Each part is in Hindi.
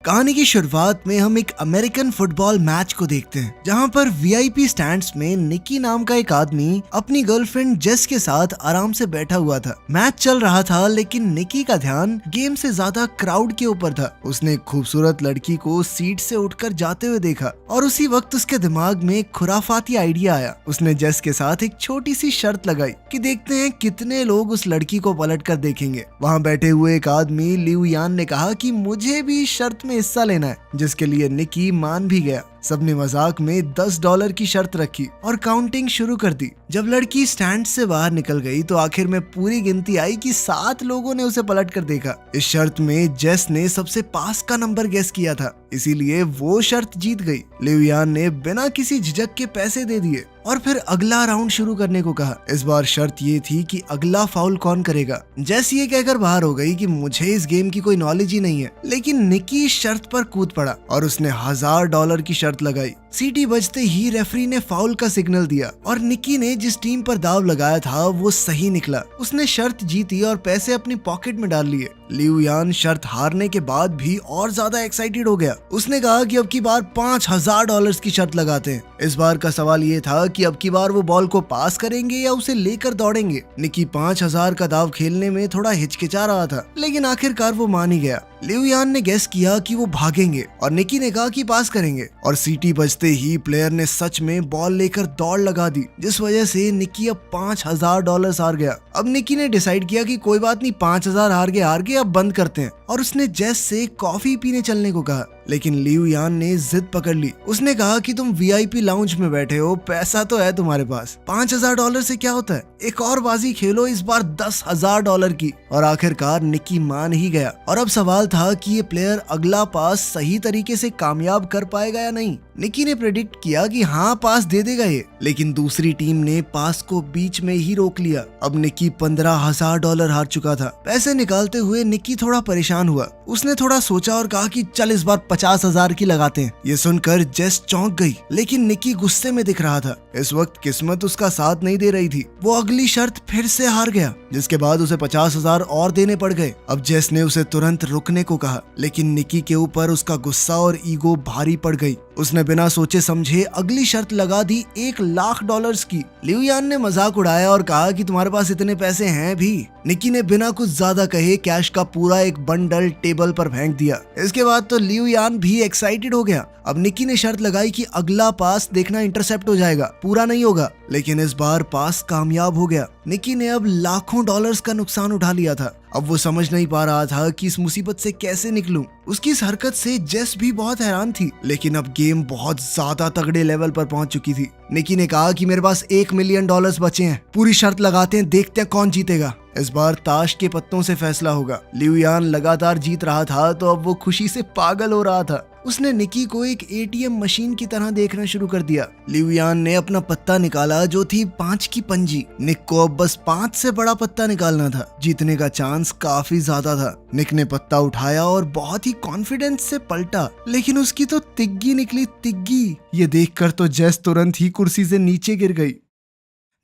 कहानी की शुरुआत में हम एक अमेरिकन फुटबॉल मैच को देखते हैं, जहां पर वीआईपी स्टैंड्स में निकी नाम का एक आदमी अपनी गर्लफ्रेंड जेस के साथ आराम से बैठा हुआ था। मैच चल रहा था, लेकिन निकी का ध्यान गेम से ज्यादा क्राउड के ऊपर था। उसने एक खूबसूरत लड़की को सीट से उठकर जाते हुए देखा और उसी वक्त उसके दिमाग में एक खुराफाती आइडिया आया। उसने जेस के साथ एक छोटी सी शर्त लगाई कि देखते हैं कितने लोग उस लड़की को पलट कर देखेंगे। वहाँ बैठे हुए एक आदमी लिऊ यान ने कहा कि मुझे भी शर्त में हिस्सा लेना है, जिसके लिए निकी मान भी गया। सबने मजाक में $10 की शर्त रखी और काउंटिंग शुरू कर दी। जब लड़की स्टैंड से बाहर निकल गई तो आखिर में पूरी गिनती आई कि 7 लोगों ने उसे पलट कर देखा। इस शर्त में जेस ने सबसे पास का नंबर गेस किया था, इसीलिए वो शर्त जीत गई। लिऊ यान ने बिना किसी झिझक के पैसे दे दिए और फिर अगला राउंड शुरू करने को कहा। इस बार शर्त ये थी कि अगला फाउल कौन करेगा। जेस ये कहकर बाहर हो गई कि मुझे इस गेम की कोई नॉलेज ही नहीं है, लेकिन निकी शर्त पर कूद पड़ा और उसने $1000 की शर्त लगाई। सीटी बजते ही रेफरी ने फाउल का सिग्नल दिया और निकी ने जिस टीम पर दाव लगाया था वो सही निकला। उसने शर्त जीती और पैसे अपनी पॉकेट में डाल लिए। लिऊ यान शर्त हारने के बाद भी और ज्यादा एक्साइटेड हो गया। उसने कहा कि अब की बार $5000 की शर्त लगाते हैं। इस बार का सवाल ये था कि अब की बार वो बॉल को पास करेंगे या उसे लेकर दौड़ेंगे। निकी 5000 का दाव खेलने में थोड़ा हिचकिचा रहा था, लेकिन आखिरकार वो मान ही गया। लिऊ यान ने गेस किया कि वो भागेंगे और निकी ने कहा कि पास करेंगे, और सीटी बजते ही प्लेयर ने सच में बॉल लेकर दौड़ लगा दी, जिस वजह से निकी अब $5000 हार गया। अब निकी ने डिसाइड किया कि कोई बात नहीं, 5000 हार गए, अब बंद करते हैं, और उसने जेस से कॉफी पीने चलने को कहा। लेकिन लिऊ यान ने जिद पकड़ ली। उसने कहा कि तुम वीआईपी लाउंज में बैठे हो, पैसा तो है तुम्हारे पास, $5000 से क्या होता है, एक और बाजी खेलो, इस बार $10,000 की। और आखिरकार निकी मान ही गया। और अब सवाल था कि ये प्लेयर अगला पास सही तरीके से कामयाब कर पाएगा या नहीं। निकी ने प्रेडिक्ट किया कि हाँ, पास दे देगा ये, लेकिन दूसरी टीम ने पास को बीच में ही रोक लिया। अब निकी $15,000 हार चुका था। पैसे निकालते हुए निकी थोड़ा परेशान हुआ। उसने थोड़ा सोचा और कहा कि चल इस बार 50,000 की लगाते हैं। ये सुनकर जेस चौंक गई, लेकिन निकी गुस्से में दिख रहा था। इस वक्त किस्मत उसका साथ नहीं दे रही थी। वो अगली शर्त फिर से हार गया, जिसके बाद उसे 50,000 और देने पड़ गए। अब जेस ने उसे तुरंत रुकने को कहा, लेकिन निकी के ऊपर उसका गुस्सा और ईगो भारी पड़ गई। उसने बिना सोचे समझे अगली शर्त लगा दी $1,00,000 की। लिऊ यान ने मजाक उड़ाया और कहा कि तुम्हारे पास इतने पैसे हैं भी। निकी ने बिना कुछ ज्यादा कहे कैश का पूरा एक बंडल टेबल पर फेंक दिया। इसके बाद तो लिऊ यान भी एक्साइटेड हो गया। अब निकी ने शर्त लगाई कि अगला पास देखना इंटरसेप्ट हो जाएगा, पूरा नहीं होगा, लेकिन इस बार पास कामयाब हो गया। निकी ने अब लाखों डॉलर्स का नुकसान उठा लिया था। अब वो समझ नहीं पा रहा था कि इस मुसीबत से कैसे निकलूं। उसकी इस हरकत से जेस भी बहुत हैरान थी, लेकिन अब गेम बहुत ज्यादा तगड़े लेवल पर पहुंच चुकी थी। निकी ने कहा कि मेरे पास $1 मिलियन बचे हैं, पूरी शर्त लगाते हैं, देखते हैं कौन जीतेगा। इस बार ताश के पत्तों से फैसला होगा। लिऊ यान लगातार जीत रहा था, तो अब वो खुशी से पागल हो रहा था। उसने निकी को एक एटीएम मशीन की तरह देखना शुरू कर दिया। लिऊ यान ने अपना पत्ता निकाला, जो थी 5 की पंजी। निक को अब बस 5 से बड़ा पत्ता निकालना था। जीतने का चांस काफी ज्यादा था। निक ने पत्ता उठाया और बहुत ही कॉन्फिडेंस से पलटा, लेकिन उसकी तो तिग्गी निकली, तिग्गी। ये देखकर तो जेस तुरंत ही कुर्सी से नीचे गिर गई।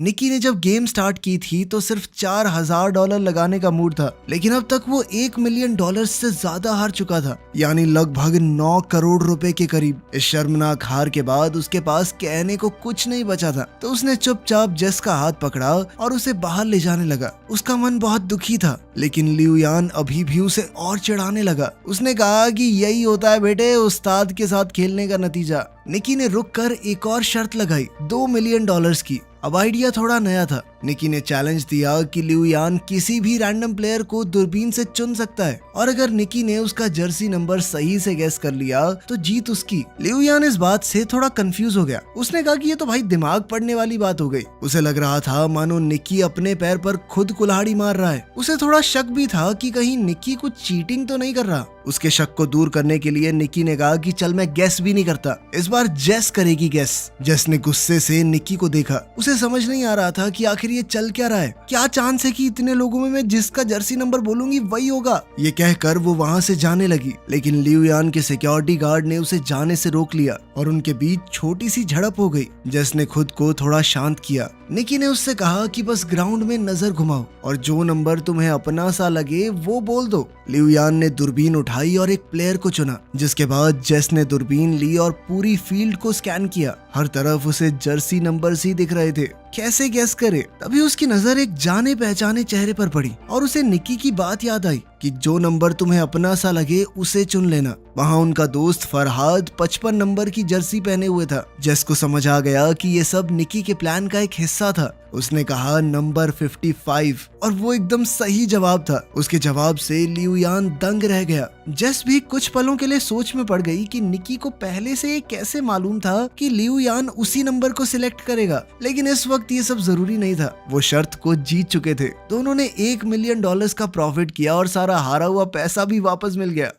निकी ने जब गेम स्टार्ट की थी तो सिर्फ $4000 लगाने का मूड था, लेकिन अब तक वो $1 मिलियन से ज्यादा हार चुका था, यानी लगभग 9 करोड़ रुपए के करीब। इस शर्मनाक हार के बाद उसके पास कहने को कुछ नहीं बचा था, तो उसने चुपचाप जेस का हाथ पकड़ा और उसे बाहर ले जाने लगा। उसका मन बहुत दुखी था, लेकिन लिऊ यान अभी भी उसे और चिढ़ाने लगा। उसने कहा कि यही होता है बेटे, उस्ताद के साथ खेलने का नतीजा। निकी ने रुककर एक और शर्त लगाई, $2 मिलियन की। अब आइडिया थोड़ा नया था। निकी ने चैलेंज दिया कि लिऊ यान किसी भी रैंडम प्लेयर को दूरबीन से चुन सकता है, और अगर निकी ने उसका जर्सी नंबर सही से गेस कर लिया तो जीत उसकी। लिऊ यान इस बात से थोड़ा कंफ्यूज हो गया। उसने कहा कि ये तो भाई दिमाग पढ़ने वाली बात हो गई। उसे लग रहा था मानो निकी अपने पैर पर खुद कुल्हाड़ी मार रहा है। उसे थोड़ा शक भी था कि कहीं निकी कुछ चीटिंग तो नहीं कर रहा। उसके शक को दूर करने के लिए निकी ने कहा कि चल मैं गेस भी नहीं करता, इस बार जेस करेगी गेस। जेस ने गुस्से से निकी को देखा। उसे समझ नहीं आ रहा था कि आखिर ये चल क्या रहा है। क्या चांस है कि इतने लोगों में मैं जिसका जर्सी नंबर बोलूंगी वही होगा। ये कहकर वो वहाँ से जाने लगी, लेकिन लिऊ यान के सिक्योरिटी गार्ड ने उसे जाने से रोक लिया। और उनके बीच छोटी सी झड़प हो गई। जेस ने खुद को थोड़ा शांत किया। निकी ने उससे कहा कि बस ग्राउंड में नजर घुमाओ और जो नंबर तुम्हें अपना सा लगे वो बोल दो। लिऊ यान ने दूरबीन उठाई और एक प्लेयर को चुना, जिसके बाद जेस ने दूरबीन ली और पूरी फील्ड को स्कैन किया। हर तरफ उसे जर्सी नंबर ही दिख रहे थे। कैसे गैस करे? तभी उसकी नजर एक जाने पहचाने चेहरे पर पड़ी और उसे निकी की बात याद आई कि जो नंबर तुम्हें अपना सा लगे उसे चुन लेना। वहाँ उनका दोस्त फरहाद 55 नंबर की जर्सी पहने हुए था। जेस को समझ आ गया कि ये सब निकी के प्लान का एक हिस्सा था। उसने कहा नंबर 55 और वो एकदम सही जवाब था। उसके जवाब से लिऊ यान दंग रह गया। जेस भी कुछ पलों के लिए सोच में पड़ गई कि निकी को पहले से ये कैसे मालूम था कि लिऊ यान उसी नंबर को सिलेक्ट करेगा, लेकिन इस वक्त ये सब जरूरी नहीं था। वो शर्त को जीत चुके थे। दोनों ने $1 मिलियन का प्रॉफिट किया और सारा हारा हुआ पैसा भी वापस मिल गया।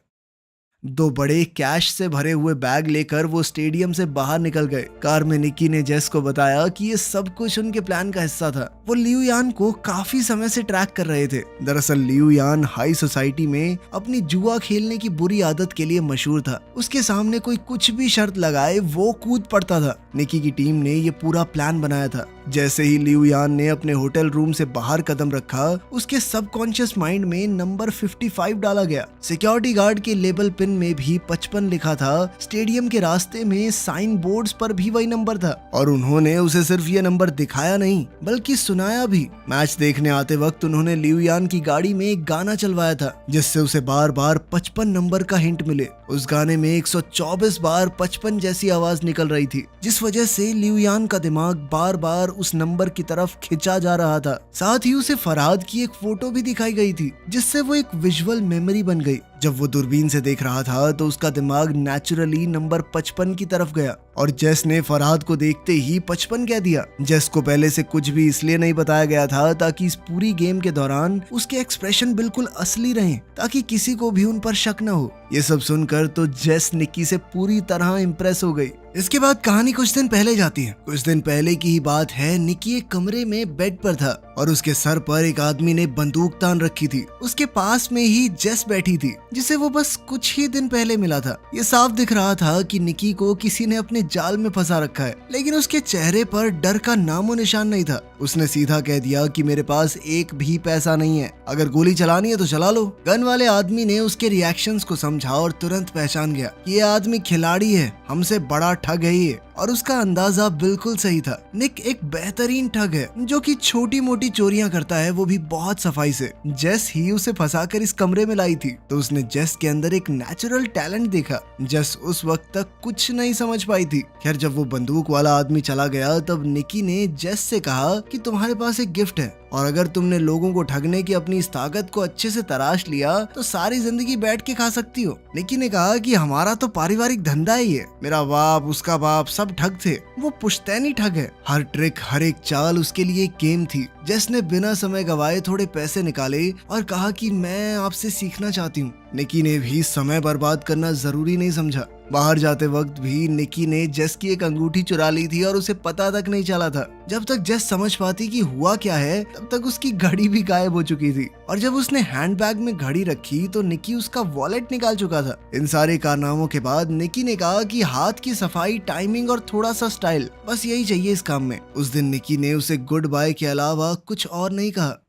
2 बड़े कैश से भरे हुए बैग लेकर वो स्टेडियम से बाहर निकल गए। कार में निकी ने जेस को बताया कि ये सब कुछ उनके प्लान का हिस्सा था। वो लिऊ यान को काफी समय से ट्रैक कर रहे थे। दरअसल लिऊ यान हाई सोसाइटी में अपनी जुआ खेलने की बुरी आदत के लिए मशहूर था। उसके सामने कोई कुछ भी शर्त लगाए वो कूद पड़ता था। निकी की टीम ने ये पूरा प्लान बनाया था। जैसे ही लिऊ यान ने अपने होटल रूम से बाहर कदम रखा, उसके सबकॉन्शियस माइंड में नंबर 55 डाला गया। सिक्योरिटी गार्ड के लेबल पिन में भी 55 लिखा था। स्टेडियम के रास्ते में साइन बोर्ड्स पर भी वही नंबर था और उन्होंने उसे सिर्फ ये नंबर दिखाया नहीं बल्कि सुनाया भी। मैच देखने आते वक्त उन्होंने लिऊ यान की गाड़ी में एक गाना चलवाया था, जिससे उसे बार बार 55 नंबर का हिंट मिले। उस गाने में 124 बार 55 जैसी आवाज निकल रही थी, जिस वजह से लिऊ यान का दिमाग बार बार उस नंबर की तरफ खिंचा जा रहा था। साथ ही उसे फरहाद की एक फोटो भी दिखाई गई थी, जिससे वो एक विजुअल मेमोरी बन गई। जब वो दूरबीन से देख रहा था तो उसका दिमाग नेचुरली नंबर 55 की तरफ गया और जेस ने फरहाद को देखते ही 55 कह दिया। जेस को पहले से कुछ भी इसलिए नहीं बताया गया था ताकि इस पूरी गेम के दौरान उसके एक्सप्रेशन बिल्कुल असली रहें, ताकि किसी को भी उन पर शक न हो। ये सब सुनकर तो जेस निकी से पूरी तरह इम्प्रेस हो गई। इसके बाद कहानी कुछ दिन पहले जाती है। कुछ दिन पहले की ही बात है। निकी एक कमरे में बेड पर था और उसके सर पर एक आदमी ने बंदूक तान रखी थी। उसके पास में ही जेस बैठी थी, जिसे वो बस कुछ ही दिन पहले मिला था। ये साफ दिख रहा था कि निकी को किसी ने अपने जाल में फंसा रखा है, लेकिन उसके चेहरे पर डर का नामो निशान नहीं था। उसने सीधा कह दिया कि मेरे पास एक भी पैसा नहीं है, अगर गोली चलानी है तो चला लो। गन वाले आदमी ने उसके रिएक्शंस को समझा और तुरंत पहचान गया कि ये आदमी खिलाड़ी है, हमसे बड़ा ठग है ये। और उसका अंदाजा बिल्कुल सही था। निक एक बेहतरीन ठग है जो कि छोटी मोटी चोरियां करता है, वो भी बहुत सफाई से। जेस ही उसे फंसाकर इस कमरे में लाई थी, तो उसने जेस के अंदर एक नेचुरल टैलेंट देखा। जेस उस वक्त तक कुछ नहीं समझ पाई थी। खैर, जब वो बंदूक वाला आदमी चला गया तब निकी ने जेस से कहा कि तुम्हारे पास एक गिफ्ट है और अगर तुमने लोगों को ठगने की अपनी इस ताकत को अच्छे से तराश लिया तो सारी जिंदगी बैठ के खा सकती हो। निकी ने कहा कि हमारा तो पारिवारिक धंधा ही है, मेरा बाप, उसका बाप सब ठग थे, वो पुश्तैनी ठग है। हर ट्रिक, हर एक चाल उसके लिए एक गेम थी। जेस ने बिना समय गवाए थोड़े पैसे निकाले और कहा कि मैं आपसे सीखना चाहती हूँ। निकी ने भी समय बर्बाद करना जरूरी नहीं समझा। बाहर जाते वक्त भी निकी ने जेस की एक अंगूठी चुरा ली थी और उसे पता तक नहीं चला था। जब तक जेस समझ पाती कि हुआ क्या है तब तक उसकी घड़ी भी गायब हो चुकी थी और जब उसने हैंडबैग में घड़ी रखी तो निकी उसका वॉलेट निकाल चुका था। इन सारे कारनामों के बाद निकी ने कहा कि हाथ की सफाई, टाइमिंग और थोड़ा सा स्टाइल, बस यही चाहिए इस काम में। उस दिन निकी ने उसे गुड बाय के अलावा कुछ और नहीं कहा।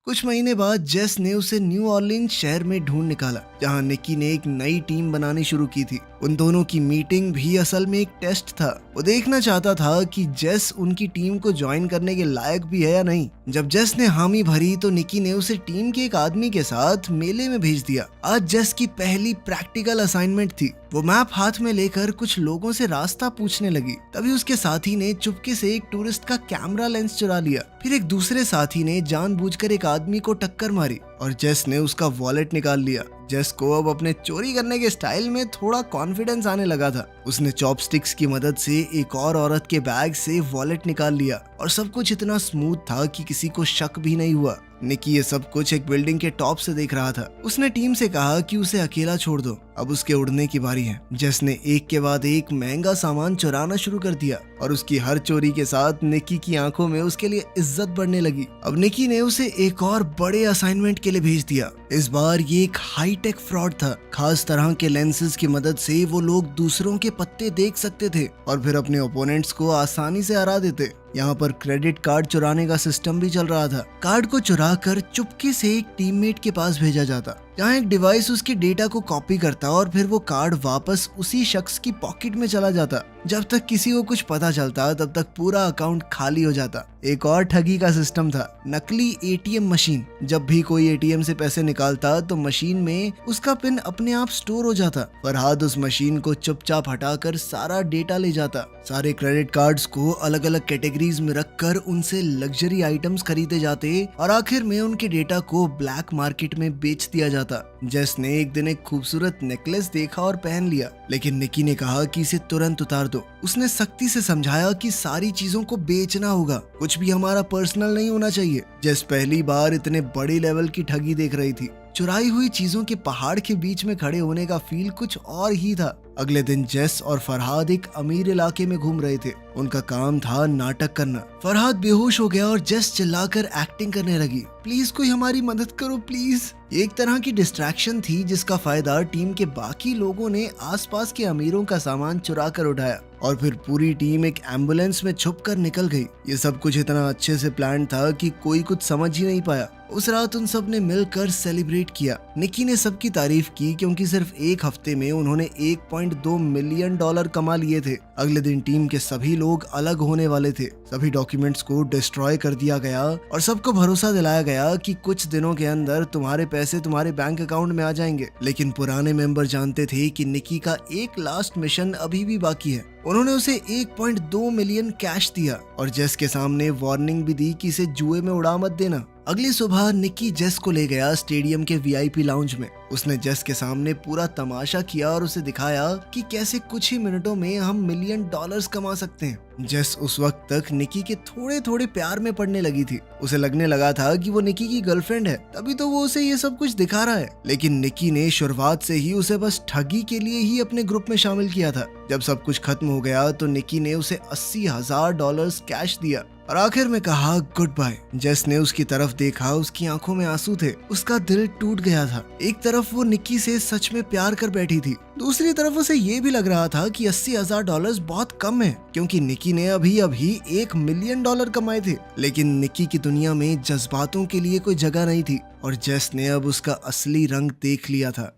कुछ महीने बाद जेस ने उसे न्यू ऑरलीन्स शहर में ढूंढ निकाला, जहां निकी ने एक नई टीम बनानी शुरू की थी। उन दोनों की मीटिंग भी असल में एक टेस्ट था। वो देखना चाहता था कि जेस उनकी टीम को ज्वाइन करने के लायक भी है या नहीं। जब जेस ने हामी भरी तो निकी ने उसे टीम के एक आदमी के साथ मेले में भेज दिया। आज जेस की पहली प्रैक्टिकल असाइनमेंट थी। वो मैप हाथ में लेकर कुछ लोगों से रास्ता पूछने लगी। तभी उसके साथी ने चुपके से एक टूरिस्ट का कैमरा लेंस चुरा लिया। फिर एक दूसरे साथी ने जानबूझकर एक आदमी को टक्कर मारी और जेस ने उसका वॉलेट निकाल लिया। जेस को अब अपने चोरी करने के स्टाइल में थोड़ा कॉन्फिडेंस आने लगा था। उसने चॉपस्टिक्स की मदद से एक और औरत के बैग से वॉलेट निकाल लिया और सब कुछ इतना स्मूथ था कि किसी को शक भी नहीं हुआ। निकी ये सब कुछ एक बिल्डिंग के टॉप से देख रहा था। उसने टीम से कहा कि उसे अकेला छोड़ दो, अब उसके उड़ने की बारी है। जेस ने एक के बाद एक महंगा सामान चुराना शुरू कर दिया और उसकी हर चोरी के साथ निकी की आंखों में उसके लिए इज्जत बढ़ने लगी। अब निकी ने उसे एक और बड़े असाइनमेंट के लिए भेज दिया। इस बार ये एक हाईटेक फ्रॉड था। खास तरह के लेंसेज की मदद से वो लोग दूसरों के पत्ते देख सकते थे और फिर अपने ओपोनेंट्स को आसानी से हरा देते। यहाँ पर क्रेडिट कार्ड चुराने का सिस्टम भी चल रहा था। कार्ड को चुरा कर चुपके से एक टीममेट के पास भेजा जाता, जहाँ एक डिवाइस उसके डेटा को कॉपी करता और फिर वो कार्ड वापस उसी शख्स की पॉकेट में चला जाता। जब तक किसी को कुछ पता चलता तब तक पूरा अकाउंट खाली हो जाता। एक और ठगी का सिस्टम था, नकली एटीएम मशीन। जब भी कोई एटीएम से पैसे निकालता तो मशीन में उसका पिन अपने आप स्टोर हो जाता। फरहाद उस मशीन को चुपचाप हटाकर सारा डेटा ले जाता। सारे क्रेडिट कार्ड्स को अलग अलग कैटेगरीज में रखकर उनसे लग्जरी आइटम्स खरीदे जाते और आखिर में उनके डेटा को ब्लैक मार्केट में बेच दिया जाता। जेस ने एक दिन एक खूबसूरत नेकलेस देखा और पहन लिया, लेकिन निकी ने कहा कि इसे तुरंत उतार दो। उसने सख्ती से समझाया कि सारी चीजों को बेचना होगा, कुछ भी हमारा पर्सनल नहीं होना चाहिए। जेस पहली बार इतने बड़े लेवल की ठगी देख रही थी। चुराई हुई चीजों के पहाड़ के बीच में खड़े होने का फील कुछ और ही था। अगले दिन जेस और फरहाद एक अमीर इलाके में घूम रहे थे। उनका काम था नाटक करना। फरहाद बेहोश हो गया और जेस चिल्लाकर एक्टिंग करने लगी, प्लीज कोई हमारी मदद करो प्लीज। एक तरह की डिस्ट्रैक्शन थी जिसका फायदा टीम के बाकी लोगों ने आसपास के अमीरों का सामान चुरा कर उठाया और फिर पूरी टीम एक एम्बुलेंस में छुपकर निकल गई। ये सब कुछ इतना अच्छे से प्लान था कि कोई कुछ समझ ही नहीं पाया। उस रात उन सब ने मिलकर सेलिब्रेट किया। निकी ने सबकी तारीफ की क्योंकि सिर्फ एक हफ्ते में उन्होंने 1.2 मिलियन डॉलर कमा लिए थे। अगले दिन टीम के सभी लोग अलग होने वाले थे। सभी डॉक्यूमेंट्स को डिस्ट्रॉय कर दिया गया और सबको भरोसा दिलाया गया कि कुछ दिनों के अंदर तुम्हारे पैसे तुम्हारे बैंक अकाउंट में आ जाएंगे। लेकिन पुराने मेंबर जानते थे कि निकी का एक लास्ट मिशन अभी भी बाकी है। उन्होंने उसे 1.2 मिलियन कैश दिया और जेस के सामने वार्निंग भी दी कि इसे जुए में उड़ा मत देना। अगली सुबह निकी जेस को ले गया स्टेडियम के वीआईपी लाउंज में। उसने जेस के सामने पूरा तमाशा किया और उसे दिखाया कि कैसे कुछ ही मिनटों में हम $1 मिलियन कमा सकते हैं। जेस उस वक्त तक निकी के थोड़े थोड़े प्यार में पड़ने लगी थी। उसे लगने लगा था कि वो निकी की गर्लफ्रेंड है, तभी तो वो उसे ये सब कुछ दिखा रहा है। लेकिन निकी ने शुरुआत से ही उसे बस ठगी के लिए ही अपने ग्रुप में शामिल किया था। जब सब कुछ खत्म हो गया तो निकी ने उसे $80,000 कैश दिया और आखिर में कहा गुड बाय। जेस ने उसकी तरफ देखा, उसकी आंखों में आंसू थे। उसका दिल टूट गया था। एक तरफ वो निकी से सच में प्यार कर बैठी थी, दूसरी तरफ उसे ये भी लग रहा था कि $80,000 बहुत कम है क्योंकि निकी ने अभी $1 मिलियन कमाए थे। लेकिन निकी की दुनिया में जज्बातों के लिए कोई जगह नहीं थी और जेस ने अब उसका असली रंग देख लिया था।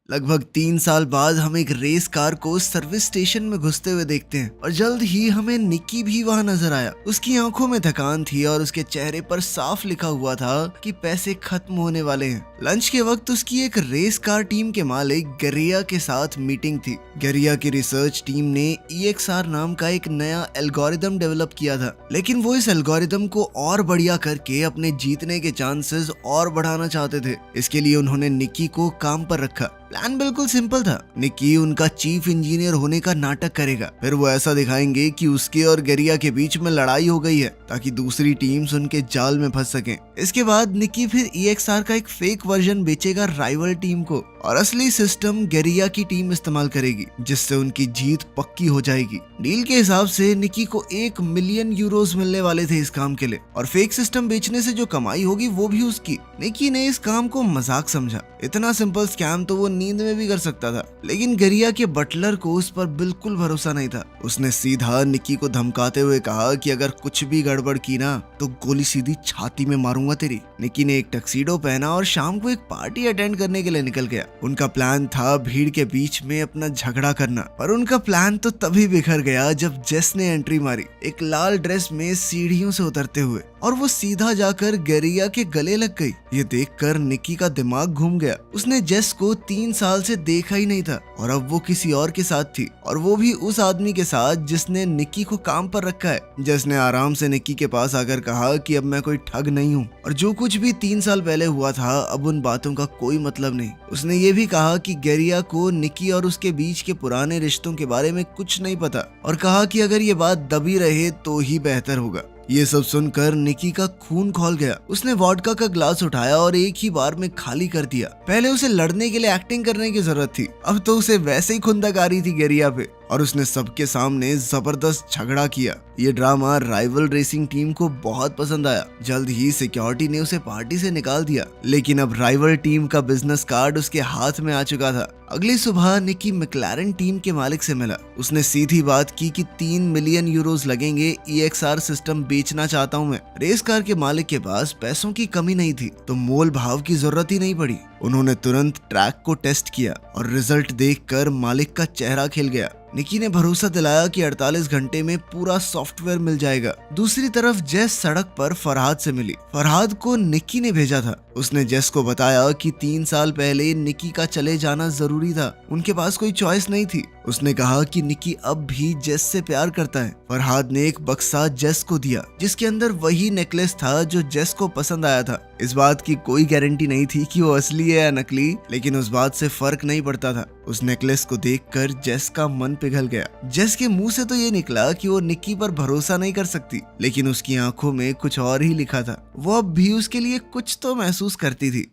लगभग 3 साल बाद हम एक रेस कार को सर्विस स्टेशन में घुसते हुए देखते हैं और जल्द ही हमें निकी भी वहां नजर आया। उसकी आंखों में थकान थी और उसके चेहरे पर साफ लिखा हुआ था कि पैसे खत्म होने वाले हैं। लंच के वक्त उसकी एक रेस कार टीम के मालिक गरिया के साथ मीटिंग थी। गरिया की रिसर्च टीम ने EXR नाम का एक नया एल्गोरिदम डेवलप किया था, लेकिन वो इस एल्गोरिदम को और बढ़िया करके अपने जीतने के चांसेस और बढ़ाना चाहते थे। इसके लिए उन्होंने निकी को काम पर रखा। प्लान बिल्कुल सिंपल था। निकी उनका चीफ इंजीनियर होने का नाटक करेगा, फिर वो ऐसा दिखाएंगे कि उसके और गरिया के बीच में लड़ाई हो गई है ताकि दूसरी टीम्स उनके जाल में फंस सकें। इसके बाद निकी फिर EXR का एक फेक वर्जन बेचेगा राइवल टीम को और असली सिस्टम गरिया की टीम इस्तेमाल करेगी, जिससे उनकी जीत पक्की हो जाएगी। डील के हिसाब से निकी को €1 मिलियन मिलने वाले थे इस काम के लिए और फेक सिस्टम बेचने से जो कमाई होगी वो भी उसकी। निकी ने इस काम को मजाक समझा। इतना सिंपल स्कैम तो वो नींद में भी कर सकता था, लेकिन गरिया के बटलर को उस पर बिल्कुल भरोसा नहीं था। उसने सीधा निकी को धमकाते हुए कहा कि अगर कुछ भी गड़बड़ की ना तो गोली सीधी छाती में मारूंगा तेरी। निकी ने एक टक्सीडो पहना और शाम को एक पार्टी अटेंड करने के लिए निकल गया। उनका प्लान था भीड़ के बीच में अपना झगड़ा करना, पर उनका प्लान तो तभी बिखर गया जब जेस ने एंट्री मारी, एक लाल ड्रेस में सीढ़ियों से उतरते हुए, और वो सीधा जाकर गरिया के गले लग गई। ये देखकर निकी का दिमाग घूम गया। उसने जेस को 3 साल से देखा ही नहीं था और अब वो किसी और के साथ थी, और वो भी उस आदमी के साथ जिसने निकी को काम पर रखा है। जेस ने आराम से निकी के पास आकर कहा कि अब मैं कोई ठग नहीं हूँ और जो कुछ भी 3 साल पहले हुआ था अब उन बातों का कोई मतलब नहीं। उसने ये भी कहा कि गरिया को निकी और उसके बीच के पुराने रिश्तों के बारे में कुछ नहीं पता और कहा कि अगर ये बात दबी रहे तो ही बेहतर होगा। ये सब सुनकर निकी का खून खौल गया। उसने वोडका का ग्लास उठाया और एक ही बार में खाली कर दिया। पहले उसे लड़ने के लिए एक्टिंग करने की जरूरत थी, अब तो उसे वैसे ही खुंदक आ रही थी गेरिया पे, और उसने सबके सामने जबरदस्त झगड़ा किया। ये ड्रामा राइवल रेसिंग टीम को बहुत पसंद आया। जल्द ही सिक्योरिटी ने उसे पार्टी से निकाल दिया, लेकिन अब राइवल टीम का बिजनेस कार्ड उसके हाथ में आ चुका था। अगली सुबह निकी मैक्लारेन टीम के मालिक से मिला। उसने सीधी बात की कि 3 मिलियन यूरोस लगेंगे, EXR सिस्टम बेचना चाहता हूँ मैं। रेस कार के मालिक के पास पैसों की कमी नहीं थी, तो मोल भाव की जरूरत ही नहीं पड़ी। उन्होंने तुरंत ट्रैक को टेस्ट किया और रिजल्ट देखकर मालिक का चेहरा खिल गया। निकी ने भरोसा दिलाया कि 48 घंटे में पूरा सॉफ्टवेयर मिल जाएगा। दूसरी तरफ जेस सड़क पर फरहाद से मिली। फरहाद को निकी ने भेजा था। उसने जेस को बताया कि 3 साल पहले निकी का चले जाना जरूरी था, उनके पास कोई चॉइस नहीं थी। उसने कहा कि निकी अब भी जेस से प्यार करता है। फरहाद ने एक बक्सा जेस को दिया, जिसके अंदर वही नेकलेस था जो जेस को पसंद आया था। इस बात की कोई गारंटी नहीं थी कि वो असली है या नकली, लेकिन उस बात से फर्क नहीं पड़ता था। उस नेकलेस को देखकर जेस का मन पिघल गया। जेस के मुंह से तो ये निकला कि वो निकी पर भरोसा नहीं कर सकती, लेकिन उसकी आंखों में कुछ और ही लिखा था। वो अब भी उसके लिए कुछ तो महसूस करती थी।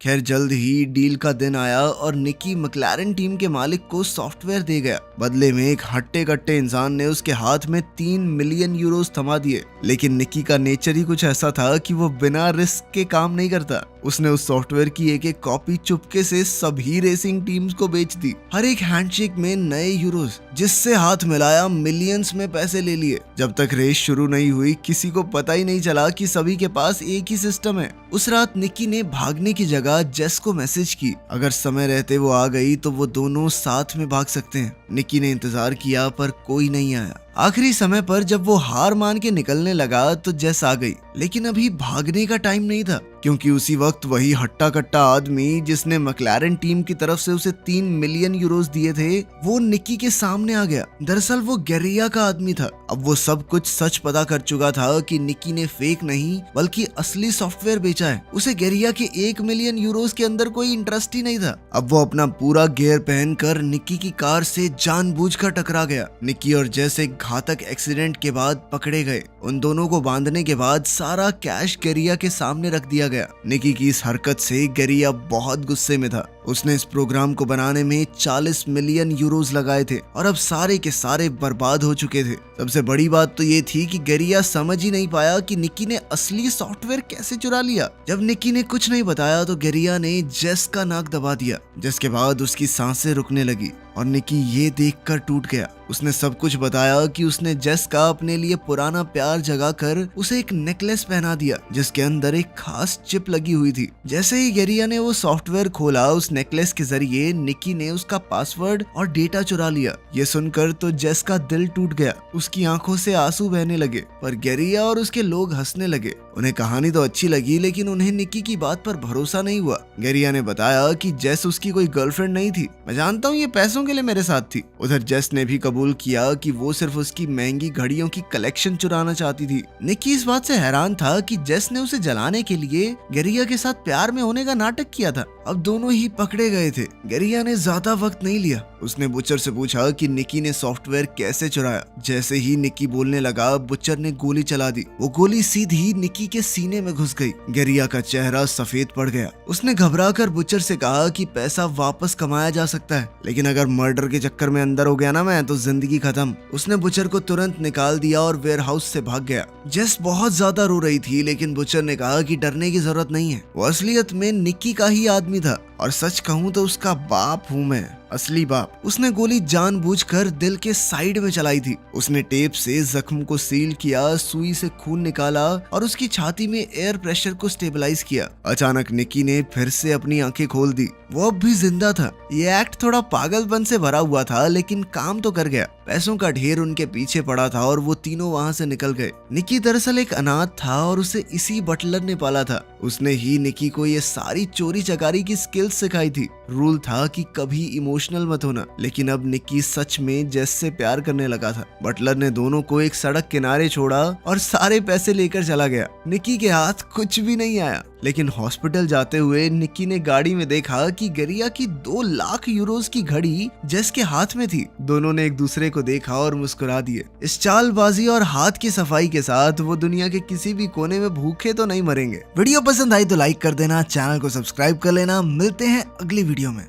खैर, जल्द ही डील का दिन आया और निकी मैक्लारेन टीम के मालिक को सॉफ्टवेयर दे गया। बदले में एक हट्टे कट्टे इंसान ने उसके हाथ में 3 मिलियन यूरोस थमा दिए। लेकिन निकी का नेचर ही कुछ ऐसा था कि वो बिना रिस्क के काम नहीं करता। उसने उस सॉफ्टवेयर की एक एक कॉपी चुपके से सभी रेसिंग टीम्स को बेच दी। हर एक हैंडशेक में नए यूरोस, जिससे हाथ मिलाया मिलियंस में पैसे ले लिए। जब तक रेस शुरू नहीं हुई, किसी को पता ही नहीं चला कि सभी के पास एक ही सिस्टम है। उस रात निकी ने भागने की जगह जेस को मैसेज की, अगर समय रहते वो आ गई तो वो दोनों साथ में भाग सकते हैं। निकी ने इंतजार किया पर कोई नहीं आया। आखिरी समय पर जब वो हार मान के निकलने लगा तो जेस आ गई, लेकिन अभी भागने का टाइम नहीं था, क्योंकि उसी वक्त वही हट्टा कट्टा आदमी जिसने मैक्लारेन टीम की तरफ से उसे 3 मिलियन यूरोस दिए थे, वो निकी के सामने आ गया। दरअसल वो गेरिया का आदमी था। अब वो सब कुछ सच पता कर चुका था कि निकी ने फेक नहीं बल्कि असली सॉफ्टवेयर बेचा है। उसे गेरिया के 1 मिलियन यूरोस के अंदर कोई इंटरेस्ट ही नहीं था। अब वो अपना पूरा गियर पहनकर निकी की कार से जानबूझकर टकरा गया। निकी और जेस एक घातक एक्सीडेंट के बाद पकड़े गए। उन दोनों को बांधने के बाद सारा कैश गेरिया के सामने रख दिया गया। निकी की इस हरकत से गेरिया बहुत गुस्से में था। उसने इस प्रोग्राम को बनाने में 40 मिलियन यूरोस लगाए थे और अब सारे के सारे बर्बाद हो चुके थे। सबसे बड़ी बात तो ये थी कि गेरिया समझ ही नहीं पाया कि निकी ने असली सॉफ्टवेयर कैसे चुरा लिया। जब निकी ने कुछ नहीं बताया तो गेरिया ने जेस का नाक दबा दिया, जिसके बाद उसकी सांसें रुकने लगी और निकी ये देखकर टूट गया। उसने सब कुछ बताया कि उसने जेस का अपने लिए पुराना प्यार जगाकर उसे एक नेकलेस पहना दिया, जिसके अंदर एक खास चिप लगी हुई थी। जैसे ही गेरिया ने वो सॉफ्टवेयर खोला, उस नेकलेस के जरिए निकी ने उसका पासवर्ड और डेटा चुरा लिया। ये सुनकर तो जेस का दिल टूट गया। उसकी आंखों से आंसू बहने लगे, पर गेरिया और उसके लोग हंसने लगे। उन्हें कहानी तो अच्छी लगी, लेकिन उन्हें निकी की बात पर भरोसा नहीं हुआ। गेरिया ने बताया कि जेस उसकी कोई गर्लफ्रेंड नहीं थी। मैं जानता हूँ ये पैसों के लिए मेरे साथ थी। उधर जेस ने भी कबूल किया कि वो सिर्फ उसकी महंगी घड़ियों की कलेक्शन चुराना चाहती थी। निकी इस बात से हैरान था कि जेस ने उसे जलाने के लिए गेरिया के साथ प्यार में होने का नाटक किया था। अब दोनों ही पकड़े गए थे। गेरिया ने ज्यादा वक्त नहीं लिया। उसने बुचर से पूछा कि निकी ने सॉफ्टवेयर कैसे चुराया। जैसे ही निकी बोलने लगा, बुचर ने गोली चला दी। वो गोली सीधी निकी के सीने में घुस गई। गेरिया का चेहरा सफेद पड़ गया। उसने घबराकर बुचर से कहा कि पैसा वापस कमाया जा सकता है, लेकिन अगर मर्डर के चक्कर में अंदर हो गया ना मैं, तो जिंदगी खत्म। उसने बुचर को तुरंत निकाल दिया और वेयरहाउस से भाग गया। जेस बहुत ज्यादा रो रही थी, लेकिन बुचर ने कहा कि डरने की जरूरत नहीं है। वो असलियत में निकी का ही आदमी था, और सच कहूँ तो उसका बाप हूँ मैं, असली बाप। उसने गोली जानबूझकर दिल के साइड में चलाई थी। उसने टेप से जख्म को सील किया, सुई से खून निकाला और उसकी छाती में एयर प्रेशर को स्टेबलाइज किया। अचानक निकी ने फिर से अपनी आंखें खोल दी। वो अब भी जिंदा था। ये एक्ट थोड़ा पागलपन से भरा हुआ था, लेकिन काम तो कर गया। पैसों का ढेर उनके पीछे पड़ा था और वो तीनों वहां से निकल गए। निकी दरअसल एक अनाथ था और उसे इसी बटलर ने पाला था। उसने ही निकी को ये सारी चोरी चकारी की स्किल्स सिखाई थी। रूल था कि कभी इमोशनल मत होना, लेकिन अब निकी सच में जेस से प्यार करने लगा था। बटलर ने दोनों को एक सड़क किनारे छोड़ा और सारे पैसे लेकर चला गया। निकी के हाथ कुछ भी नहीं आया। लेकिन हॉस्पिटल जाते हुए निक्की ने गाड़ी में देखा कि गरिया की 2 लाख यूरोज की घड़ी जेस के हाथ में थी। दोनों ने एक दूसरे को देखा और मुस्कुरा दिए। इस चालबाजी और हाथ की सफाई के साथ वो दुनिया के किसी भी कोने में भूखे तो नहीं मरेंगे। वीडियो पसंद आई तो लाइक कर देना, चैनल को सब्सक्राइब कर लेना। मिलते हैं अगली वीडियो में।